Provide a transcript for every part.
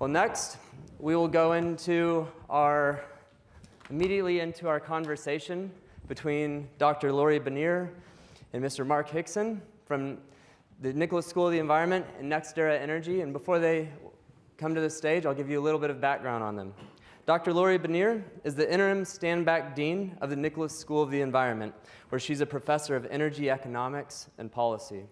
Well, next, we will go immediately into our conversation between Dr. Lori Benier and Mr. Mark Hickson from the Fuqua School of the Environment and NextEra Energy. And before they come to the stage, I'll give you a little bit of background on them. Dr. Lori Benier is the interim stand-back dean of the Fuqua School of the Environment, where she's a professor of energy economics and policy.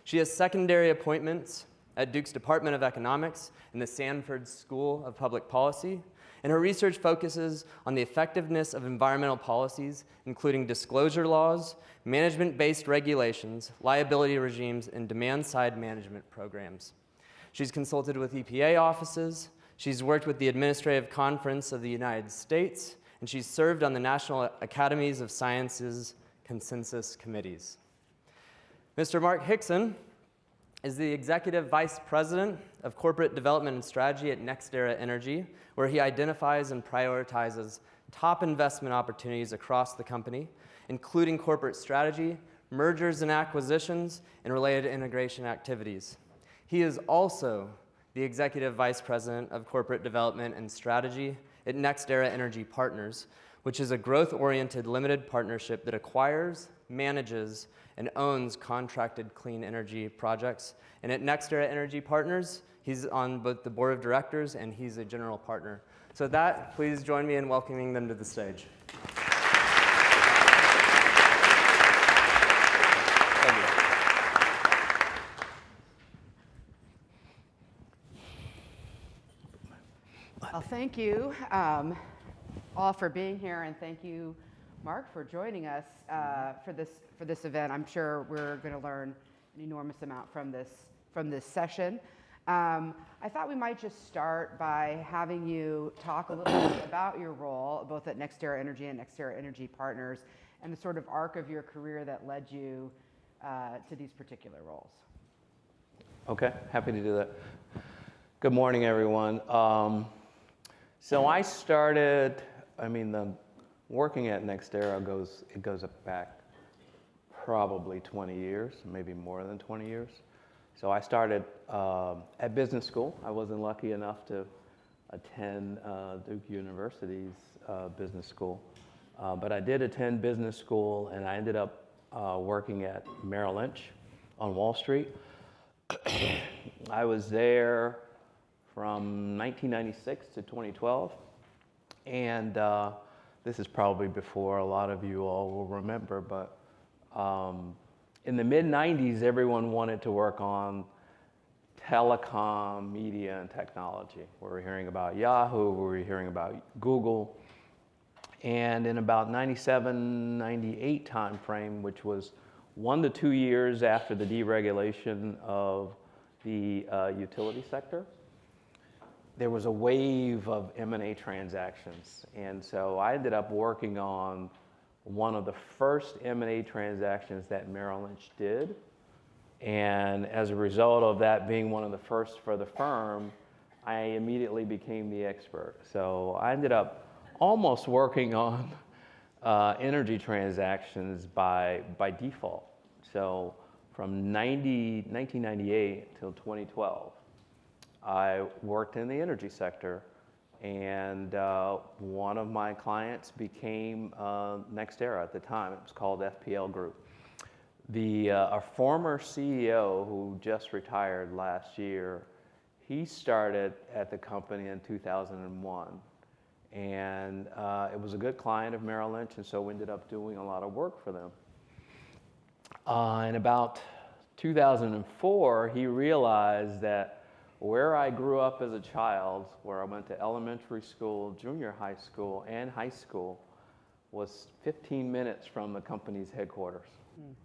She has secondary appointments at Duke's Department of Economics and the Sanford School of Public Policy, and her research focuses on the effectiveness of environmental policies, including disclosure laws, management-based regulations, liability regimes, and demand-side management programs. She's consulted with EPA offices, she's worked with the Administrative Conference of the United States, and she's served on the National Academies of Sciences consensus committees. Mr. Mark Hickson is the Executive Vice President of Corporate Development and Strategy at NextEra Energy, where he identifies and prioritizes top investment opportunities across the company, including corporate strategy, mergers and acquisitions, and related integration activities. He is also the Executive Vice President of Corporate Development and Strategy at NextEra Energy Partners, which is a growth-oriented limited partnership that acquires, manages, and owns contracted clean energy projects. And at NextEra Energy Partners, he's on both the board of directors and he's a general partner. So with that, please join me in welcoming them to the stage. Well, thank you all for being here, and thank you, Mark, for joining us for this event. I'm sure we're going to learn an enormous amount from this session. I thought we might just start by having you talk a little bit about your role, both at NextEra Energy and NextEra Energy Partners, and the sort of arc of your career that led you to these particular roles. Okay, happy to do that. Good morning, everyone. So I started, working at NextEra goes back probably 20 years, maybe more than 20 years. So I started at business school. I wasn't lucky enough to attend Duke University's business school, but I did attend business school, and I ended up working at Merrill Lynch on Wall Street. I was there from 1996 to 2012, and this is probably before a lot of you all will remember, but in the mid-90s, everyone wanted to work on telecom, media, and technology. We were hearing about Yahoo, we were hearing about Google, and in about 97, 98 time frame, which was 1 to 2 years after the deregulation of the utility sector, there was a wave of M&A transactions. And so I ended up working on one of the first M&A transactions that Merrill Lynch did. And as a result of that being one of the first for the firm, I immediately became the expert. So I ended up almost working on energy transactions by default. So from 1998 till 2012, I worked in the energy sector, and one of my clients became NextEra at the time. It was called FPL Group. A former CEO who just retired last year, he started at the company in 2001, and it was a good client of Merrill Lynch, and so we ended up doing a lot of work for them. In about 2004, he realized that where I grew up as a child, where I went to elementary school, junior high school, and high school, was 15 minutes from the company's headquarters. Mm.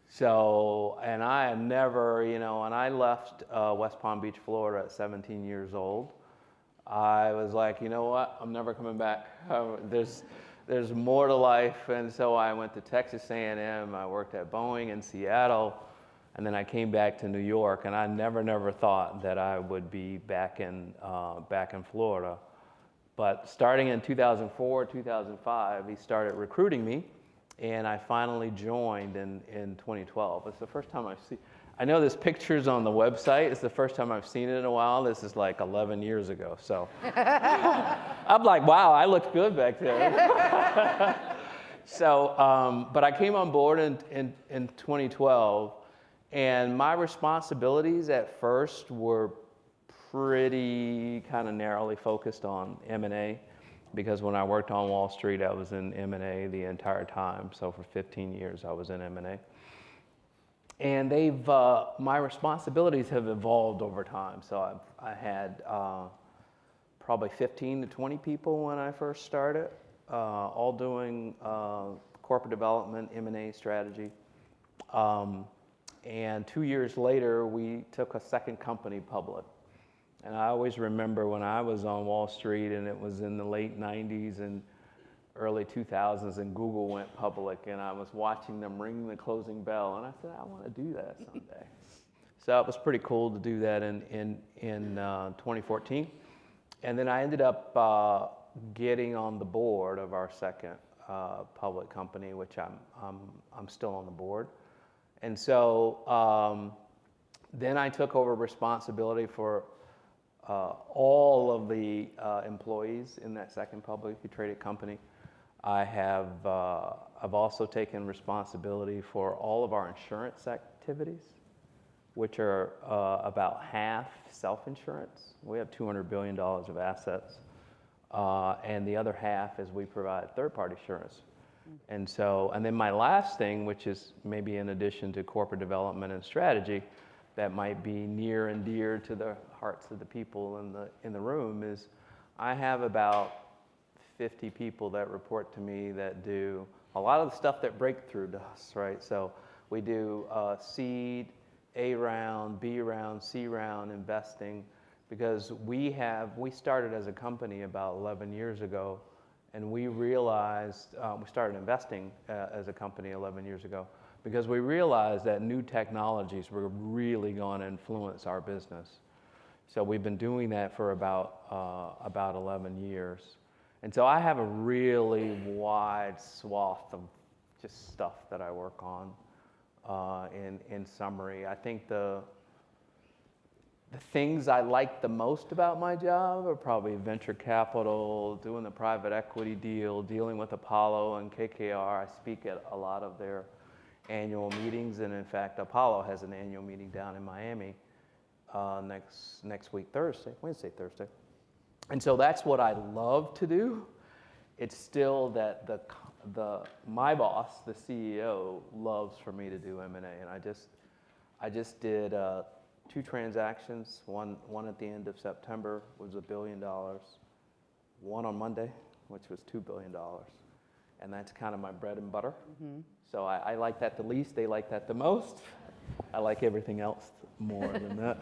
So, and I had never, and I left West Palm Beach, Florida at 17 years old. I was like, you know what, I'm never coming back. There's more to life, and so I went to Texas A&M, I worked at Boeing in Seattle, and then I came back to New York, and I never thought that I would be back in Florida. But starting in 2004, 2005, he started recruiting me, and I finally joined in 2012. It's the first time I know this picture's on the website. It's the first time I've seen it in a while. This is like 11 years ago. So I'm like, wow, I looked good back there. So, but I came on board in 2012, and my responsibilities at first were pretty kind of narrowly focused on M&A, because when I worked on Wall Street, I was in M&A the entire time. So for 15 years, I was in M&A. And my responsibilities have evolved over time. So I had probably 15 to 20 people when I first started, all doing corporate development, M&A strategy. And 2 years later, we took a second company public. And I always remember when I was on Wall Street, and it was in the late 90s and early 2000s, and Google went public, and I was watching them ring the closing bell, and I said, I want to do that someday. So it was pretty cool to do that in 2014. And then I ended up getting on the board of our second public company, which I'm still on the board. And so then I took over responsibility for all of the employees in that second publicly traded company. I've also taken responsibility for all of our insurance activities, which are about half self-insurance. We have $200 billion of assets, and the other half is we provide third-party insurance. And then my last thing, which is maybe in addition to corporate development and strategy, that might be near and dear to the hearts of the people in the room, is I have about 50 people that report to me that do a lot of the stuff that Breakthrough does, right? So we do seed, A round, B round, C round investing, because we started as a company about 11 years ago, and we realized, we started investing as a company 11 years ago, because we realized that new technologies were really going to influence our business. So we've been doing that for about 11 years. And so I have a really wide swath of just stuff that I work on. In summary, I think the things I like the most about my job are probably venture capital, doing the private equity deal, dealing with Apollo and KKR. I speak at a lot of their annual meetings, and in fact, Apollo has an annual meeting down in Miami next week, Wednesday, Thursday. And so that's what I love to do. It's still that my boss, the CEO, loves for me to do M&A, and I just did 2 transactions. One at the end of September was $1 billion. One on Monday, which was $2 billion, and that's kind of my bread and butter. Mm-hmm. So I like that the least. They like that the most. I like everything else more than that.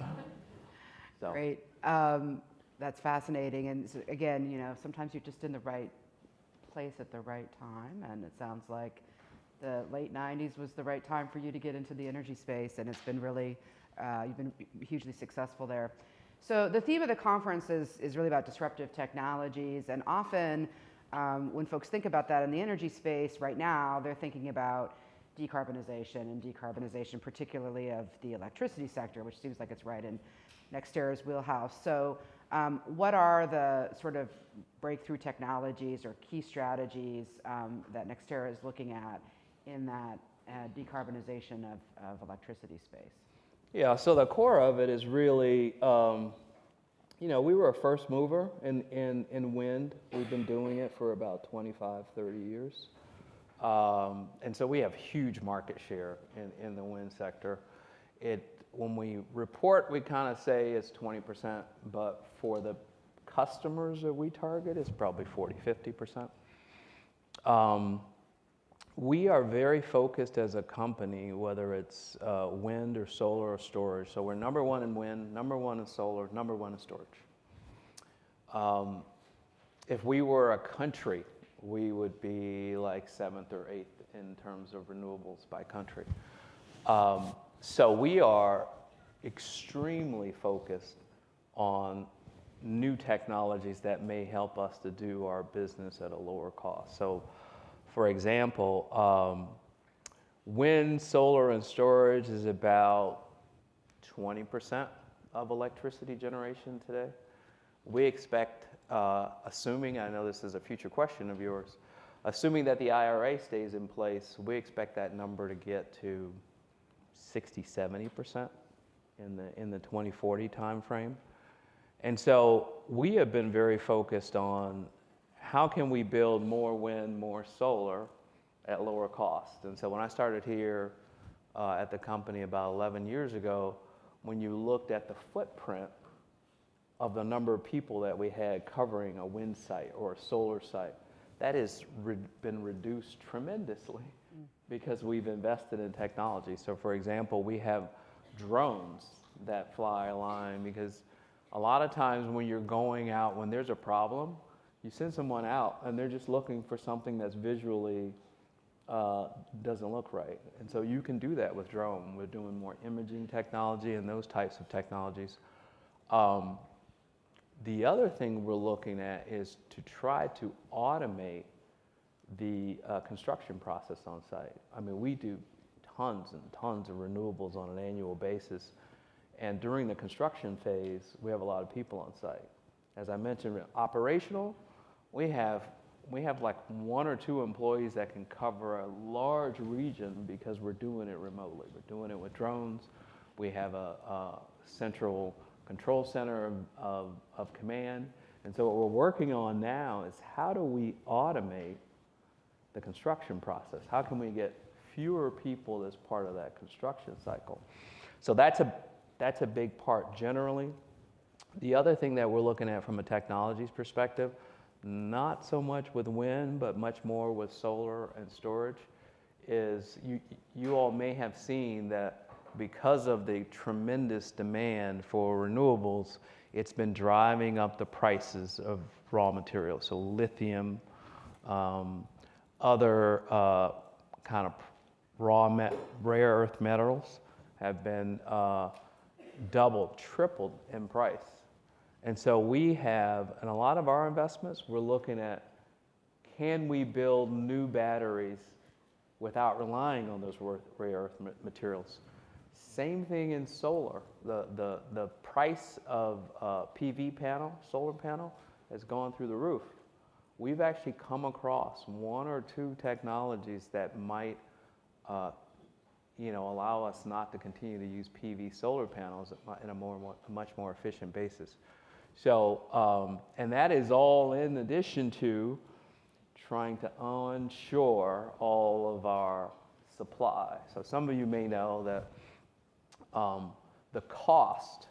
So. Great. That's fascinating. And so again, sometimes you're just in the right place at the right time. And it sounds like the late 90s was the right time for you to get into the energy space. And it's been really, you've been hugely successful there. So the theme of the conference is really about disruptive technologies. And often when folks think about that in the energy space right now, they're thinking about decarbonization particularly of the electricity sector, which seems like it's right in NextEra's wheelhouse. So what are the sort of breakthrough technologies or key strategies that NextEra is looking at in that decarbonization of electricity space? Yeah, so the core of it is really, we were a first mover in wind. We've been doing it for about 25, 30 years. And so we have huge market share in the wind sector. When we report, we kind of say it's 20%, but for the customers that we target, it's probably 40, 50%. We are very focused as a company, whether it's wind or solar or storage. So we're number 1 in wind, number 1 in solar, number 1 in storage. If we were a country, we would be like 7th or 8th in terms of renewables by country. So we are extremely focused on new technologies that may help us to do our business at a lower cost. So, for example, wind, solar, and storage is about 20% of electricity generation today. We expect, assuming, I know this is a future question of yours, assuming that the IRA stays in place, we expect that number to get to 60, 70% in the 2040 timeframe. And so we have been very focused on how can we build more wind, more solar at lower cost. And so when I started here at the company about 11 years ago, when you looked at the footprint of the number of people that we had covering a wind site or a solar site, that has been reduced tremendously because we've invested in technology. So for example, we have drones that fly a line, because a lot of times when you're going out, when there's a problem, you send someone out and they're just looking for something that's visually doesn't look right. And so you can do that with drone. We're doing more imaging technology and those types of technologies. The other thing we're looking at is to try to automate the construction process on site. I mean, we do tons and tons of renewables on an annual basis. And during the construction phase, we have a lot of people on site. As I mentioned, operational, we have like 1 or 2 employees that can cover a large region because we're doing it remotely. We're doing it with drones. We have a central control center of command. And so what we're working on now is how do we automate the construction process? How can we get fewer people as part of that construction cycle? So that's a big part generally. The other thing that we're looking at from a technologies perspective, not so much with wind, but much more with solar and storage, is you all may have seen that because of the tremendous demand for renewables, it's been driving up the prices of raw materials. So lithium, other kind of rare earth metals have been doubled, tripled in price. And so we have, in a lot of our investments, we're looking at, can we build new batteries without relying on those rare earth materials? Same thing in solar. The price of PV panel, solar panel, has gone through the roof. We've actually come across 1 or 2 technologies that might allow us not to continue to use PV solar panels in a much more efficient basis. So, and that is all in addition to trying to onshore all of our supply. So some of you may know that the cost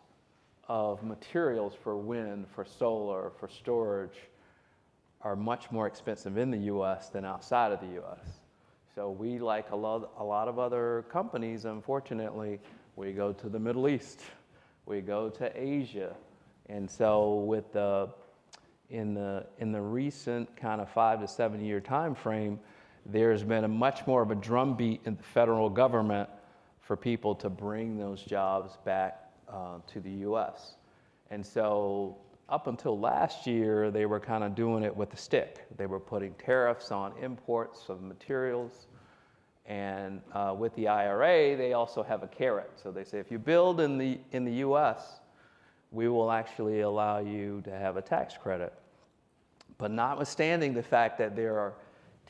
of materials for wind, for solar, for storage are much more expensive in the U.S. than outside of the U.S. So we, like a lot of other companies, unfortunately, we go to the Middle East, we go to Asia. And so with in the recent kind of 5 to 7 year time frame, there's been a much more of a drumbeat in the federal government for people to bring those jobs back to the U.S. And so up until last year, they were kind of doing it with a stick. They were putting tariffs on imports of materials. And with the IRA, they also have a carrot. So they say, if you build in the U.S., we will actually allow you to have a tax credit. But notwithstanding the fact that there are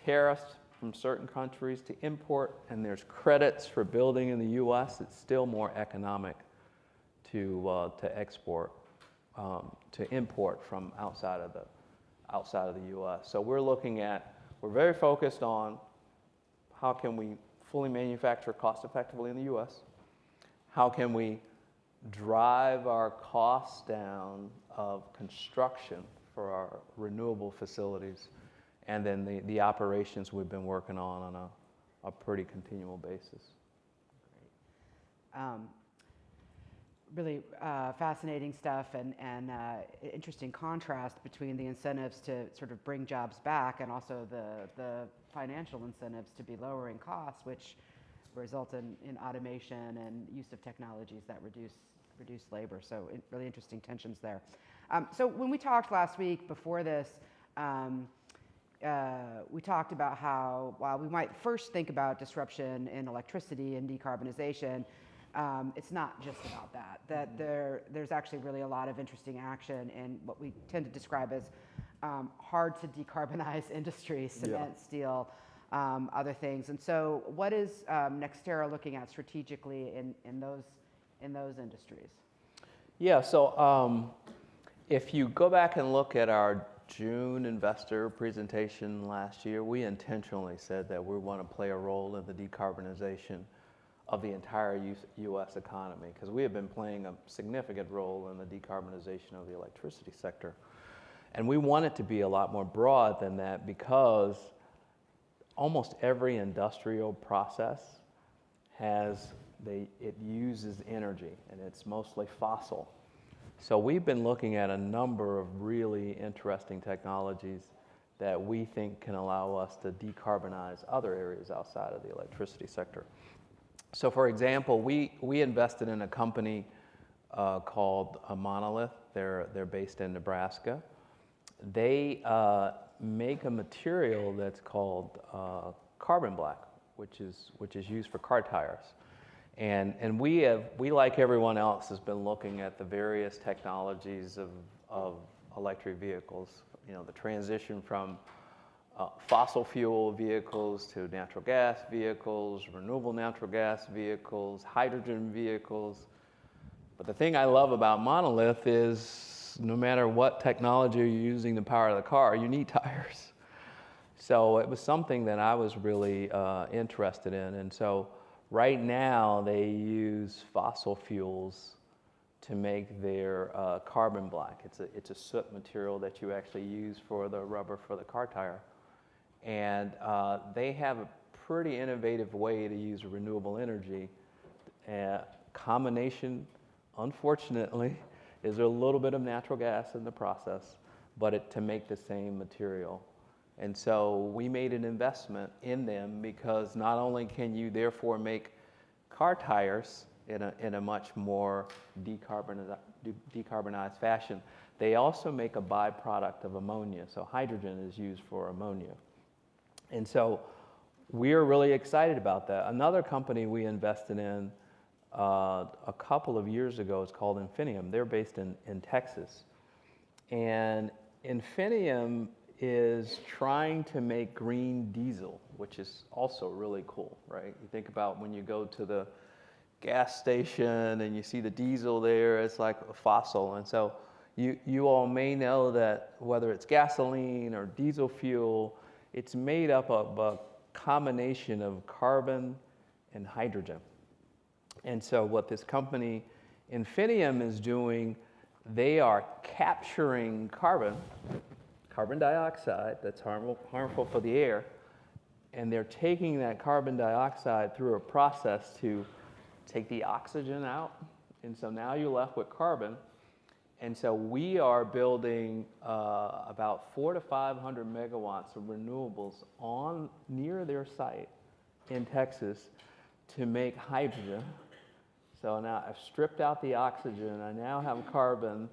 tariffs from certain countries to import, and there's credits for building in the U.S., it's still more economic to export, to import from outside of the U.S. So we're very focused on how can we fully manufacture cost effectively in the U.S. How can we drive our costs down of construction for our renewable facilities, and then the operations we've been working on a pretty continual basis. Great. Really fascinating stuff, and interesting contrast between the incentives to sort of bring jobs back and also the financial incentives to be lowering costs, which result in automation and use of technologies that reduce labor. So really interesting tensions there. So when we talked last week before this, we talked about how while we might first think about disruption in electricity and decarbonization, it's not just about that. That there's actually really a lot of interesting action in what we tend to describe as hard to decarbonize industries, cement, steel, other things. And so, what is NextEra looking at strategically in those industries? Yeah. So if you go back and look at our June investor presentation last year, we intentionally said that we want to play a role in the decarbonization of the entire U.S. economy, because we have been playing a significant role in the decarbonization of the electricity sector. And we want it to be a lot more broad than that, because almost every industrial process it uses energy, and it's mostly fossil. So we've been looking at a number of really interesting technologies that we think can allow us to decarbonize other areas outside of the electricity sector. So for example, we invested in a company called Monolith. They're based in Nebraska. They make a material that's called carbon black, which is used for car tires. And we, like everyone else, has been looking at the various technologies of electric vehicles. You know, the transition from fossil fuel vehicles to natural gas vehicles, renewable natural gas vehicles, hydrogen vehicles. But the thing I love about Monolith is no matter what technology you're using to power the car, you need tires. So it was something that I was really interested in. And so right now they use fossil fuels to make their carbon black. It's a soot material that you actually use for the rubber for the car tire. And they have a pretty innovative way to use renewable energy. Combination, unfortunately, is a little bit of natural gas in the process, but to make the same material. And so we made an investment in them, because not only can you therefore make car tires in a much more decarbonized fashion, they also make a byproduct of ammonia. So hydrogen is used for ammonia. And so we're really excited about that. Another company we invested in a couple of years ago is called Infinium. They're based in Texas. And Infinium is trying to make green diesel, which is also really cool, right? You think about when you go to the gas station and you see the diesel there, it's like a fossil. And so you all may know that whether it's gasoline or diesel fuel, it's made up of a combination of carbon and hydrogen. And so what this company, Infinium, is doing, they are capturing carbon dioxide that's harmful for the air, and they're taking that carbon dioxide through a process to take the oxygen out. And so now you're left with carbon. And so we are building about 400 to 500 megawatts of renewables near their site in Texas to make hydrogen. So now I've stripped out the oxygen. I now have carbon.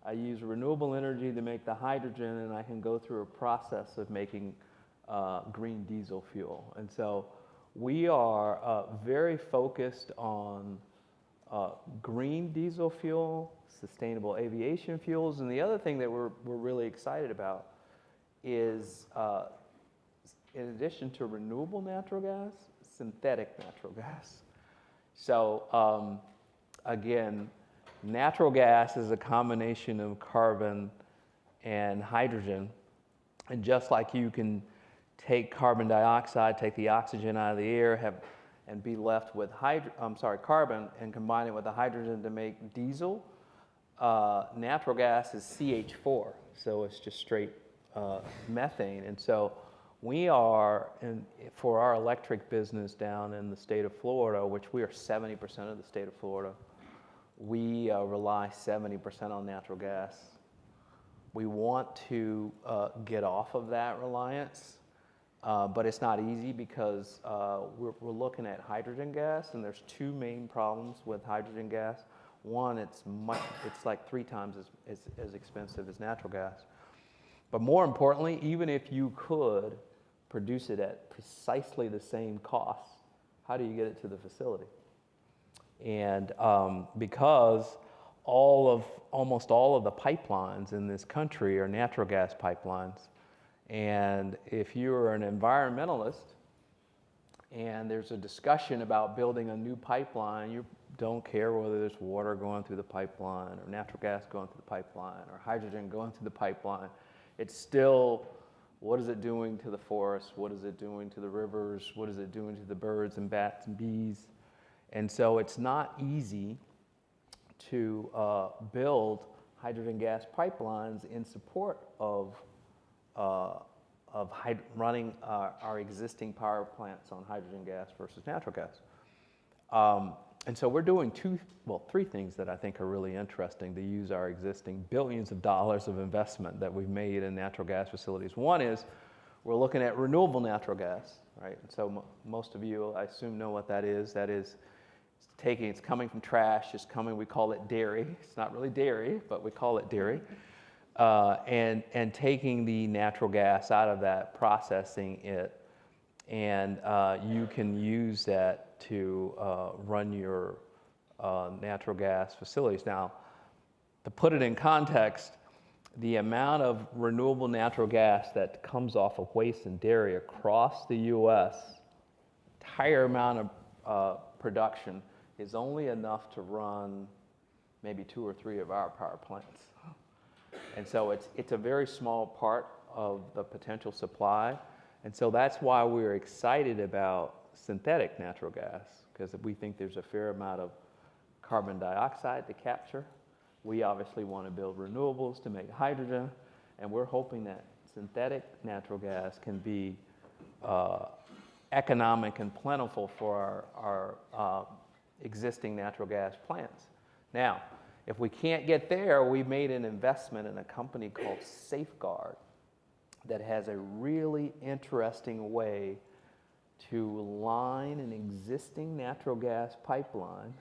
I use renewable energy to make the hydrogen, and I can go through a process of making green diesel fuel. And so we are very focused on green diesel fuel, sustainable aviation fuels, and the other thing that we're really excited about is, in addition to renewable natural gas, synthetic natural gas. So again, natural gas is a combination of carbon and hydrogen, and just like you can take carbon dioxide, take the oxygen out of the air, and be left with carbon, and combine it with the hydrogen to make diesel. Natural gas is CH4, so it's just straight methane. And so we are, for our electric business down in the state of Florida, which we are 70% of the state of Florida, we rely 70% on natural gas. We want to get off of that reliance, but it's not easy, because we're looking at hydrogen gas, and there's two main problems with hydrogen gas. One, it's like 3 times as expensive as natural gas. But more importantly, even if you could produce it at precisely the same cost, how do you get it to the facility? And because almost all of the pipelines in this country are natural gas pipelines, and if you're an environmentalist and there's a discussion about building a new pipeline, you don't care whether there's water going through the pipeline or natural gas going through the pipeline or hydrogen going through the pipeline. It's still, what is it doing to the forest? What is it doing to the rivers? What is it doing to the birds and bats and bees? And so it's not easy to build hydrogen gas pipelines in support of running our existing power plants on hydrogen gas versus natural gas. And so we're doing three things that I think are really interesting to use our existing billions of dollars of investment that we've made in natural gas facilities. One is we're looking at renewable natural gas, right? And so most of you, I assume, know what that is. That is, it's coming from trash, we call it dairy. It's not really dairy, but we call it dairy. And taking the natural gas out of that, processing it, and you can use that to run your natural gas facilities. Now, to put it in context, the amount of renewable natural gas that comes off of waste and dairy across the U.S., entire amount of production is only enough to run maybe 2 or 3 of our power plants. And so it's a very small part of the potential supply. And so that's why we're excited about synthetic natural gas, because we think there's a fair amount of carbon dioxide to capture. We obviously want to build renewables to make hydrogen, and we're hoping that synthetic natural gas can be economic and plentiful for our existing natural gas plants. Now, if we can't get there, we made an investment in a company called Safeguard that has a really interesting way to line an existing natural gas pipeline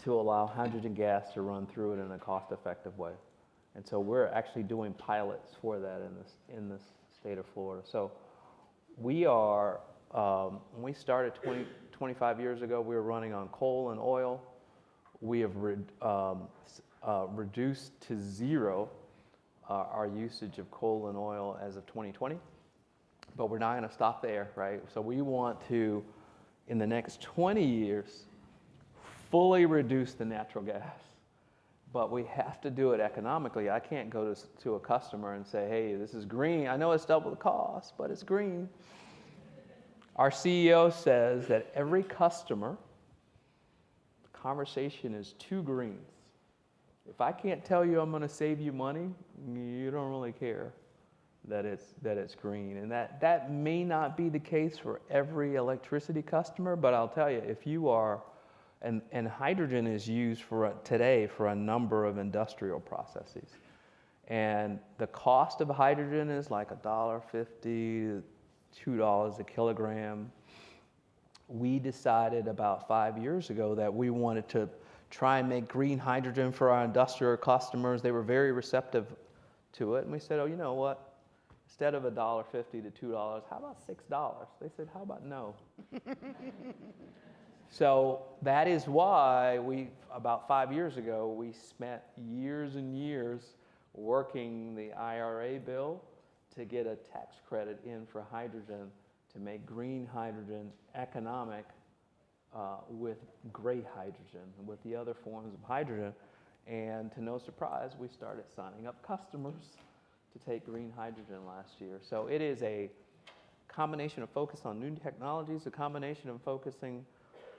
to allow hydrogen gas to run through it in a cost-effective way. And so we're actually doing pilots for that in the state of Florida. So we are, when we started 25 years ago, we were running on coal and oil. We have reduced to zero our usage of coal and oil as of 2020, but we're not going to stop there, right? So we want to, in the next 20 years, fully reduce the natural gas, but we have to do it economically. I can't go to a customer and say, hey, this is green. I know it's double the cost, but it's green. Our CEO says that every customer, the conversation is 2 greens. If I can't tell you I'm going to save you money, you don't really care that it's green. And that may not be the case for every electricity customer, but I'll tell you, if you are, and hydrogen is used today for a number of industrial processes. And the cost of hydrogen is like $1.50 to $2 a kilogram. We decided about 5 years ago that we wanted to try and make green hydrogen for our industrial customers. They were very receptive to it. And we said, oh, you know what? Instead of $1.50 to $2, how about $6? They said, how about no? So that is why about 5 years ago, we spent years and years working the IRA bill to get a tax credit in for hydrogen to make green hydrogen economic with gray hydrogen and with the other forms of hydrogen. And to no surprise, we started signing up customers to take green hydrogen last year. So it is a combination of focus on new technologies, a combination of focusing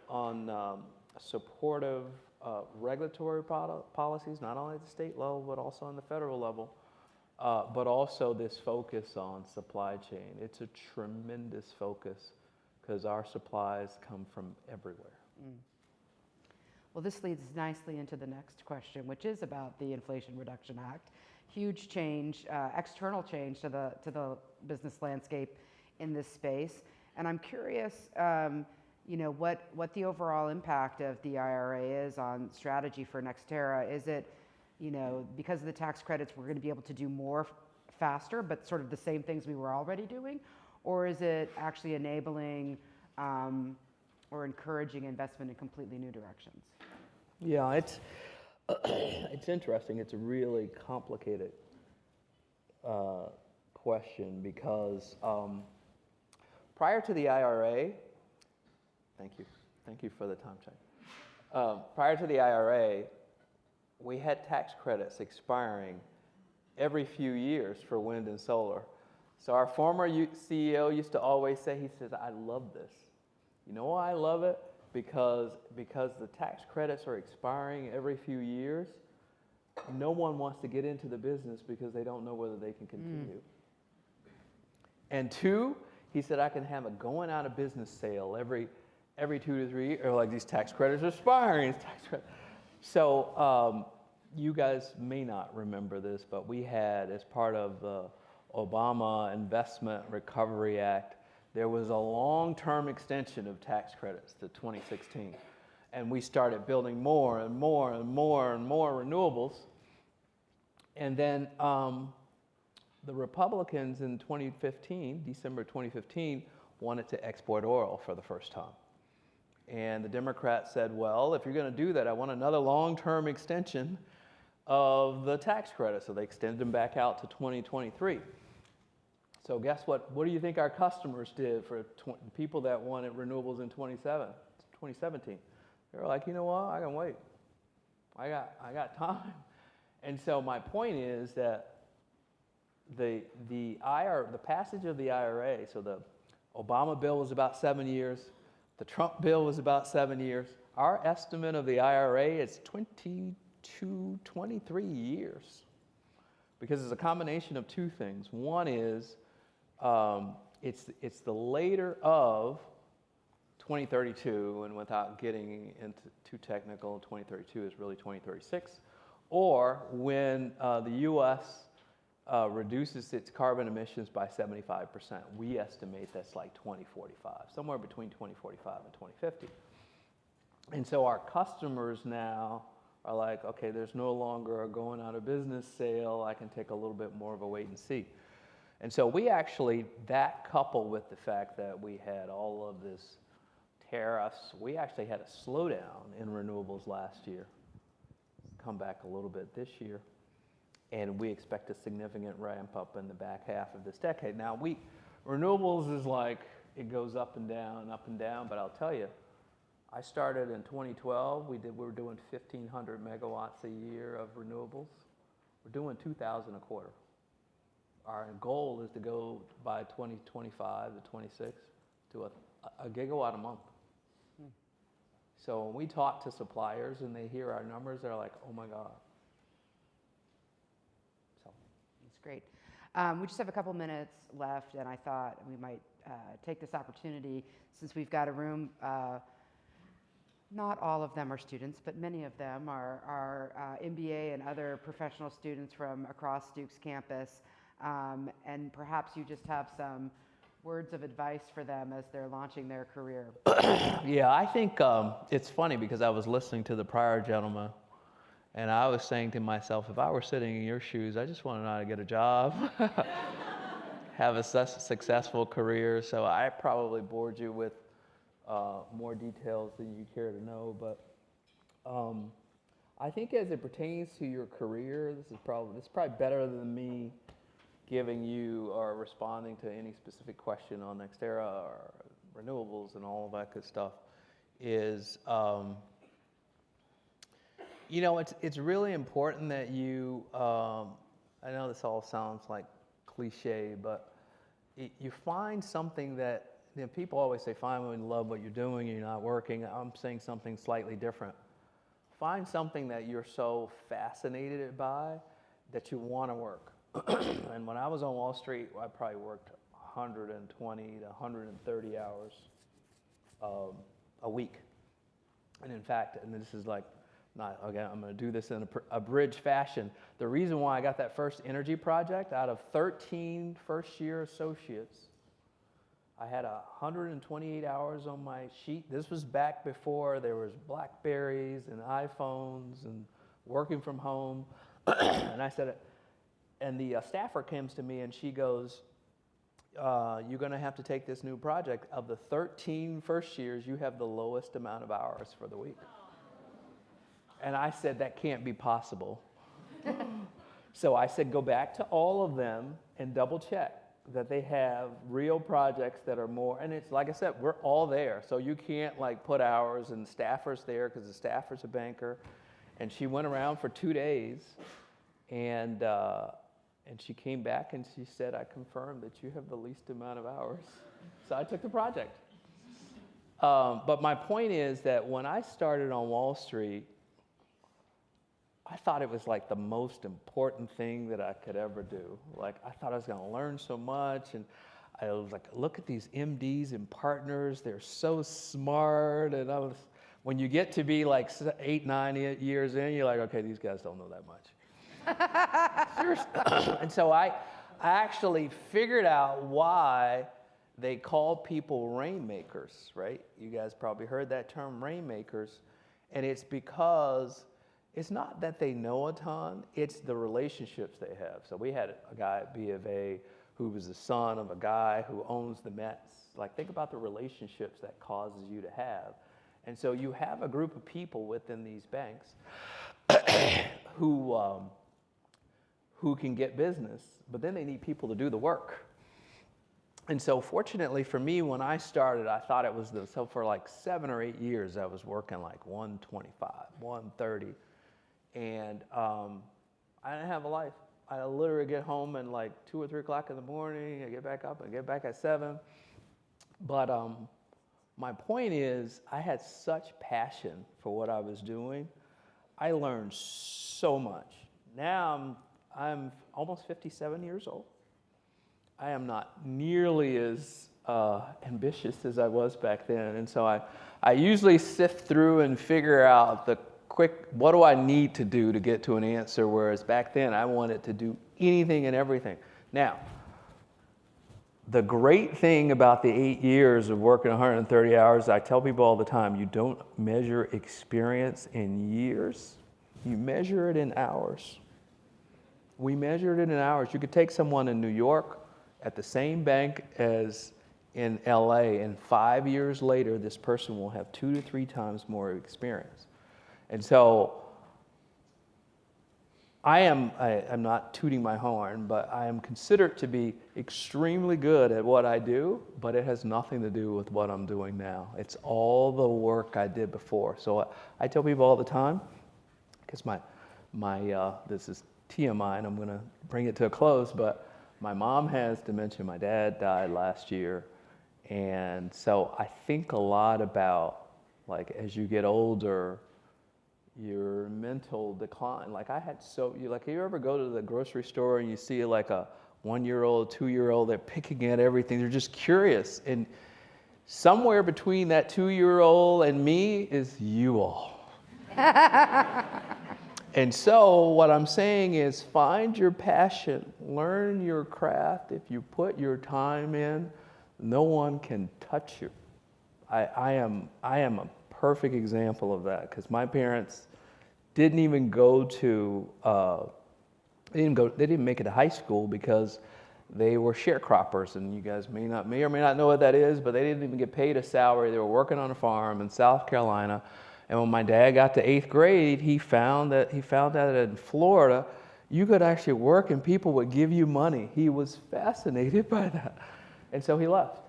on supportive regulatory policies, not only at the state level, but also on the federal level, but also this focus on supply chain. It's a tremendous focus because our supplies come from everywhere. Mm. Well, this leads nicely into the next question, which is about the Inflation Reduction Act. Huge change, external change to the business landscape in this space. And I'm curious, what the overall impact of the IRA is on strategy for NextEra. Is it, because of the tax credits, we're going to be able to do more faster, but sort of the same things we were already doing? Or is it actually enabling or encouraging investment in completely new directions? Yeah, it's it's interesting. It's a really complicated question because prior to the IRA, thank you for the time check. Prior to the IRA, we had tax credits expiring every few years for wind and solar. So our former CEO used to always say, he says, I love this. You know why I love it? Because the tax credits are expiring every few years. No one wants to get into the business because they don't know whether they can continue. And two, he said, I can have a going out of business sale every 2 to 3 years, or like these tax credits are expiring. So you guys may not remember this, but we had, as part of the Obama Investment Recovery Act, there was a long-term extension of tax credits to 2016. And we started building more and more and more and more renewables. And then the Republicans in 2015, December 2015, wanted to export oil for the first time. And the Democrats said, well, if you're going to do that, I want another long-term extension of the tax credit. So they extended them back out to 2023. So guess what? What do you think our customers did for people that wanted renewables in 2017? They were like, you know what? I can wait. I got time. And so my point is that the passage of the IRA, so the Obama bill was about 7 years, the Trump bill was about 7 years. Our estimate of the IRA is 23 years, because it's a combination of two things. One is it's the later of 2032, and without getting into too technical, 2032 is really 2036, or when the U.S. Reduces its carbon emissions by 75%. We estimate that's like 2045, somewhere between 2045 and 2050. And so our customers now are like, okay, there's no longer a going out of business sale. I can take a little bit more of a wait and see. And so we actually, that coupled with the fact that we had all of this tariffs, we actually had a slowdown in renewables last year, come back a little bit this year. And we expect a significant ramp up in the back half of this decade. Now, renewables is like, it goes up and down, but I'll tell you, I started in 2012, we were doing 1,500 megawatts a year of renewables. We're doing 2,000 a quarter. Our goal is to go by 2025 to 26 to a gigawatt a month. So when we talk to suppliers and they hear our numbers, they're like, oh my God. That's great. We just have a couple minutes left, and I thought we might take this opportunity, since we've got a room, not all of them are students, but many of them are MBA and other professional students from across Duke's campus, and perhaps you just have some words of advice for them as they're launching their career. Yeah, I think it's funny because I was listening to the prior gentleman, and I was saying to myself, if I were sitting in your shoes, I just want to know how to get a job, have a successful career. So I probably bored you with more details than you care to know. But I think as it pertains to your career, this is probably better than me giving you or responding to any specific question on NextEra or renewables and all of that good stuff. Is it's really important that you, I know this all sounds like cliche, but you find something that, people always say, find when you love what you're doing and you're not working. I'm saying something slightly different. Find something that you're so fascinated by that you want to work. And when I was on Wall Street, I probably worked 120 to 130 hours a week. And in fact, and this is like, again, I'm going to do this in a bridge fashion. The reason why I got that first energy project, out of 13 first-year associates, I had 128 hours on my sheet. This was back before there was Blackberries and iPhones and working from home. And I said, and the staffer comes to me and she goes, you're going to have to take this new project. Of the 13 first years, you have the lowest amount of hours for the week. And I said, that can't be possible. So I said, go back to all of them and double check that they have real projects that are more, and it's like I said, we're all there. So you can't like put hours, and staffer's there because the staffer's a banker. And she went around for 2 days, and she came back and she said, I confirm that you have the least amount of hours. So I took the project. But my point is that when I started on Wall Street, I thought it was like the most important thing that I could ever do. Like, I thought I was going to learn so much, and I was like, look at these MDs and partners, they're so smart. And when you get to be like 8, 9 years in, you're like, okay, these guys don't know that much. Seriously. And so I actually figured out why they call people rainmakers, right? You guys probably heard that term, rainmakers. And it's because it's not that they know a ton, it's the relationships they have. So we had a guy at B of A who was the son of a guy who owns the Mets. Like, think about the relationships that causes you to have. And so you have a group of people within these banks who can get business, but then they need people to do the work. And so fortunately for me, when I started, I thought it was so for like 7 or 8 years, I was working like 125, 130. And I didn't have a life. I literally get home at like 2 or 3 o'clock in the morning. I get back up. I get back at 7. But my point is, I had such passion for what I was doing. I learned so much. Now I'm almost 57 years old. I am not nearly as ambitious as I was back then. And so I usually sift through and figure out the quick, what do I need to do to get to an answer, whereas back then I wanted to do anything and everything. Now, the great thing about the 8 years of working 130 hours, I tell people all the time, you don't measure experience in years, you measure it in hours. We measured it in hours. You could take someone in New York at the same bank as in LA, and 5 years later, this person will have 2 to 3 times more experience. And so I'm not tooting my horn, but I am considered to be extremely good at what I do, but it has nothing to do with what I'm doing now. It's all the work I did before. So I tell people all the time, because this is TMI, and I'm going to bring it to a close, but my mom has dementia. My dad died last year. And so I think a lot about, like, as you get older, your mental decline. Like, you ever go to the grocery store and you see like a 1-year-old, 2-year-old, they're picking at everything. They're just curious. And somewhere between that 2-year-old and me is you all. And so what I'm saying is, find your passion, learn your craft. If you put your time in, no one can touch you. I am a perfect example of that, because my parents didn't even go to, they didn't make it to high school because they were sharecroppers, and you guys may or may not know what that is, but they didn't even get paid a salary. They were working on a farm in South Carolina. And when my dad got to 8th grade, he found out that in Florida, you could actually work and people would give you money. He was fascinated by that. And so he left.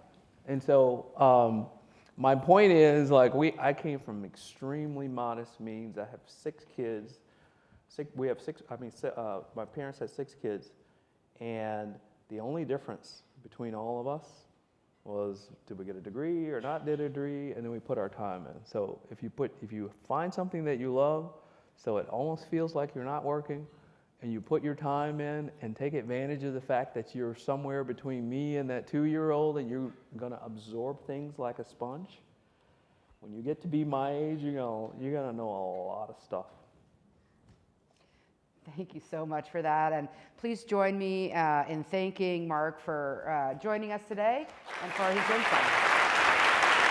And so my point is, like, I came from extremely modest means. I have 6 kids. My parents had 6 kids. And the only difference between all of us was, did we get a degree or not get a degree, and then we put our time in. So if you find something that you love, so it almost feels like you're not working, and you put your time in and take advantage of the fact that you're somewhere between me and that 2-year-old, and you're gonna absorb things like a sponge, when you get to be my age, you're gonna know a lot of stuff. Thank you so much for that. And please join me in thanking Mark for joining us today and for his insights.